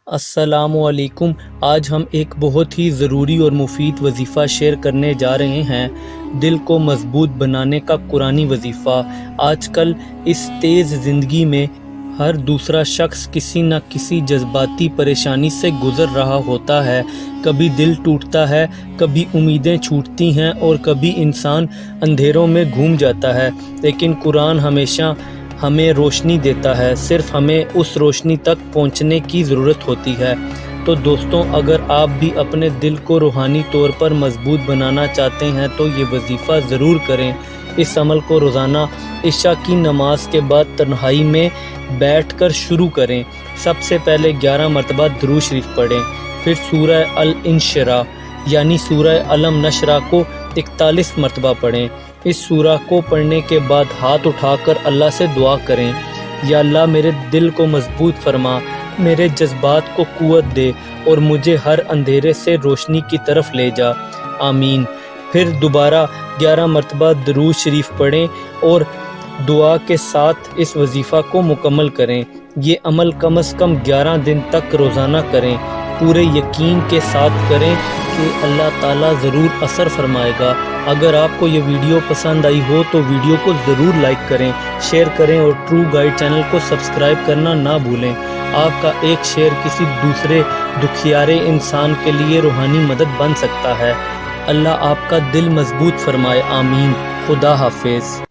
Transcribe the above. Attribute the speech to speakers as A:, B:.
A: السلام علیکم۔ آج ہم ایک بہت ہی ضروری اور مفید وظیفہ شیئر کرنے جا رہے ہیں، دل کو مضبوط بنانے کا قرآنی وظیفہ۔ آج کل اس تیز زندگی میں ہر دوسرا شخص کسی نہ کسی جذباتی پریشانی سے گزر رہا ہوتا ہے۔ کبھی دل ٹوٹتا ہے، کبھی امیدیں چھوٹتی ہیں اور کبھی انسان اندھیروں میں گھوم جاتا ہے، لیکن قرآن ہمیشہ ہمیں روشنی دیتا ہے، صرف ہمیں اس روشنی تک پہنچنے کی ضرورت ہوتی ہے۔ تو دوستوں، اگر آپ بھی اپنے دل کو روحانی طور پر مضبوط بنانا چاہتے ہیں تو یہ وظیفہ ضرور کریں۔ اس عمل کو روزانہ عشاء کی نماز کے بعد تنہائی میں بیٹھ کر شروع کریں۔ سب سے پہلے 11 مرتبہ درود شریف پڑھیں، پھر سورہ الانشراح یعنی سورہ علم نشرہ کو 41 مرتبہ پڑھیں۔ اس سورہ کو پڑھنے کے بعد ہاتھ اٹھا کر اللہ سے دعا کریں، یا اللہ میرے دل کو مضبوط فرما، میرے جذبات کو قوت دے اور مجھے ہر اندھیرے سے روشنی کی طرف لے جا، آمین۔ پھر دوبارہ 11 مرتبہ درود شریف پڑھیں اور دعا کے ساتھ اس وظیفہ کو مکمل کریں۔ یہ عمل کم از کم 11 دن تک روزانہ کریں، پورے یقین کے ساتھ کریں کہ اللہ تعالیٰ ضرور اثر فرمائے گا۔ اگر آپ کو یہ ویڈیو پسند آئی ہو تو ویڈیو کو ضرور لائک کریں، شیئر کریں اور ٹرو گائیڈ چینل کو سبسکرائب کرنا نہ بھولیں۔ آپ کا ایک شیئر کسی دوسرے دکھیارے انسان کے لیے روحانی مدد بن سکتا ہے۔ اللہ آپ کا دل مضبوط فرمائے، آمین۔ خدا حافظ۔